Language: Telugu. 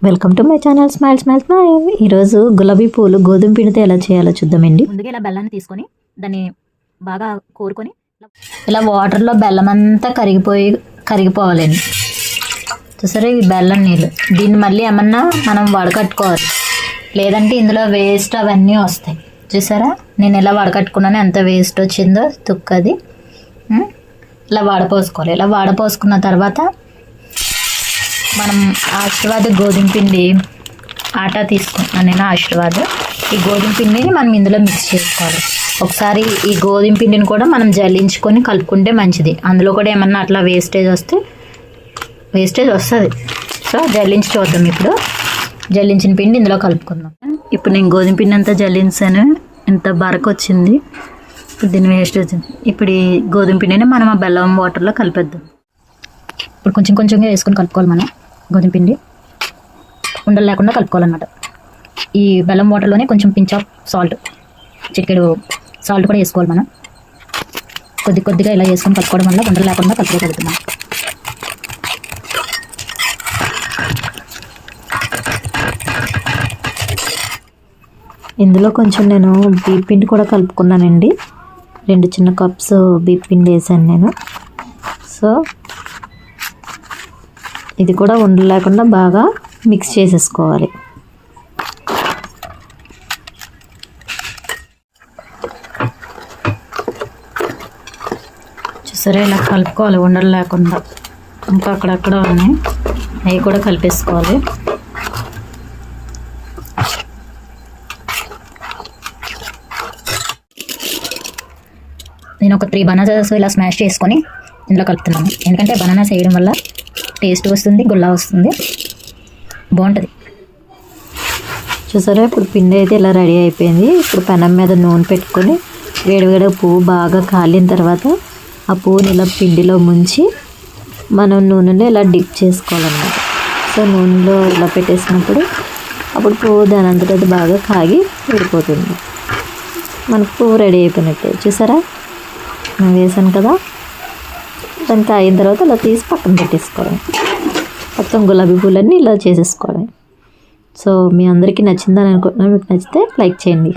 Welcome to my channel smile smile smile. ఈరోజు గులాబీ పూలు గోధుమ పిండితో ఎలా చేయాలో చూద్దామండి. ముందుగా ఇలా బెల్లాన్ని తీసుకొని దాన్ని బాగా కోరుకొని ఇలా వాటర్లో బెల్లం అంతా కరిగిపోవాలండి. చూసారా, ఈ బెల్లం నీళ్ళు. దీన్ని మళ్ళీ ఏమన్నా మనం వడకట్టుకోవాలి, లేదంటే ఇందులో వేస్ట్ అవన్నీ వస్తాయి. చూసారా, నేను ఇలా వడకట్టుకున్నాను, ఎంత వేస్ట్ వచ్చిందో తుక్కది. ఇలా వడపోసుకోవాలి. ఇలా వడపోసుకున్న తర్వాత మనం ఆశీర్వాద్ గోధుమ పిండి ఆటా తీసుకుంటున్నాను నేను. ఆశీర్వాద్ ఈ గోధుమ పిండిని మనం ఇందులో మిక్స్ చేసుకోవాలి. ఒకసారి ఈ గోధుమ పిండిని కూడా మనం జల్లించుకొని కలుపుకుంటే మంచిది. అందులో కూడా ఏమన్నా అట్లా వేస్టేజ్ వస్తుంది. సో జల్లించి చూద్దాం. ఇప్పుడు జల్లించిన పిండి ఇందులో కలుపుకుందాం. ఇప్పుడు నేను గోధుమ పిండి అంతా జల్లించాను, ఎంత బరక వచ్చింది. దీన్ని వేస్ట్ వచ్చింది. ఇప్పుడు ఈ గోధుమ పిండిని మనం ఆ బెల్లం వాటర్లో కలిపేద్దాం. ఇప్పుడు కొంచెం కొంచెంగా వేసుకొని కలుపుకోవాలి. మనం గోధుమ పిండి ఉండలు లేకుండా కలుపుకోవాలన్నమాట. ఈ బెల్లం వాటర్లోనే కొంచెం పించ్ ఆఫ్ సాల్ట్, చిటికెడు సాల్ట్ కూడా వేసుకోవాలి. మనం కొద్ది కొద్దిగా ఇలా వేసుకొని కలుపుకోవడం వల్ల ఉండలు లేకుండా కలుపుకోగలుగుతున్నాం. ఇందులో కొంచెం నేను బీప్ పిండి కూడా కలుపుకున్నానండి. 2 చిన్న కప్స్ బీప్ పిండి వేసాను నేను. సో ఇది కూడా ఉండలు లేకుండా బాగా మిక్స్ చేసేసుకోవాలి. చూసారా, ఇలా కలుపుకోవాలి ఉండలు లేకుండా. ఇంకా అక్కడక్కడ ఉన్నాయి, అవి కూడా కలిపేసుకోవాలి. నేను ఒక 3 బనానాస్ ఇలా స్మాష్ చేసుకొని ఇందులో కలుపుతున్నాను. ఎందుకంటే బనానాస్ వేయడం వల్ల టేస్ట్ వస్తుంది, గుల్లా వస్తుంది, బాగుంటుంది. చూసారా, ఇప్పుడు పిండి అయితే ఇలా రెడీ అయిపోయింది. ఇప్పుడు పెనం మీద నూనె పెట్టుకొని వేడివేడి పువ్వు బాగా కాలిన తర్వాత ఆ పువ్వుని ఇలా పిండిలో ముంచి మనం నూనెలో ఇలా డిప్ చేసుకోవాలన్నమాట. సో నూనెలో ఇలా పెట్టేసినప్పుడు అప్పుడు పువ్వు దాని అంతటా బాగా కాగి విడిపోతుంది. మనకు పువ్వు రెడీ అయిపోయినట్టే. చూసారా, నేను వేసాను కదా. దానికి అయిన తర్వాత ఇలా తీసి పక్కన పెట్టేసుకోవడం. మొత్తం గులాబీ పూలన్నీ ఇలా చేసేసుకోవడం. సో మీ అందరికీ నచ్చిందని అనుకుంటున్నాను. మీకు నచ్చితే లైక్ చేయండి.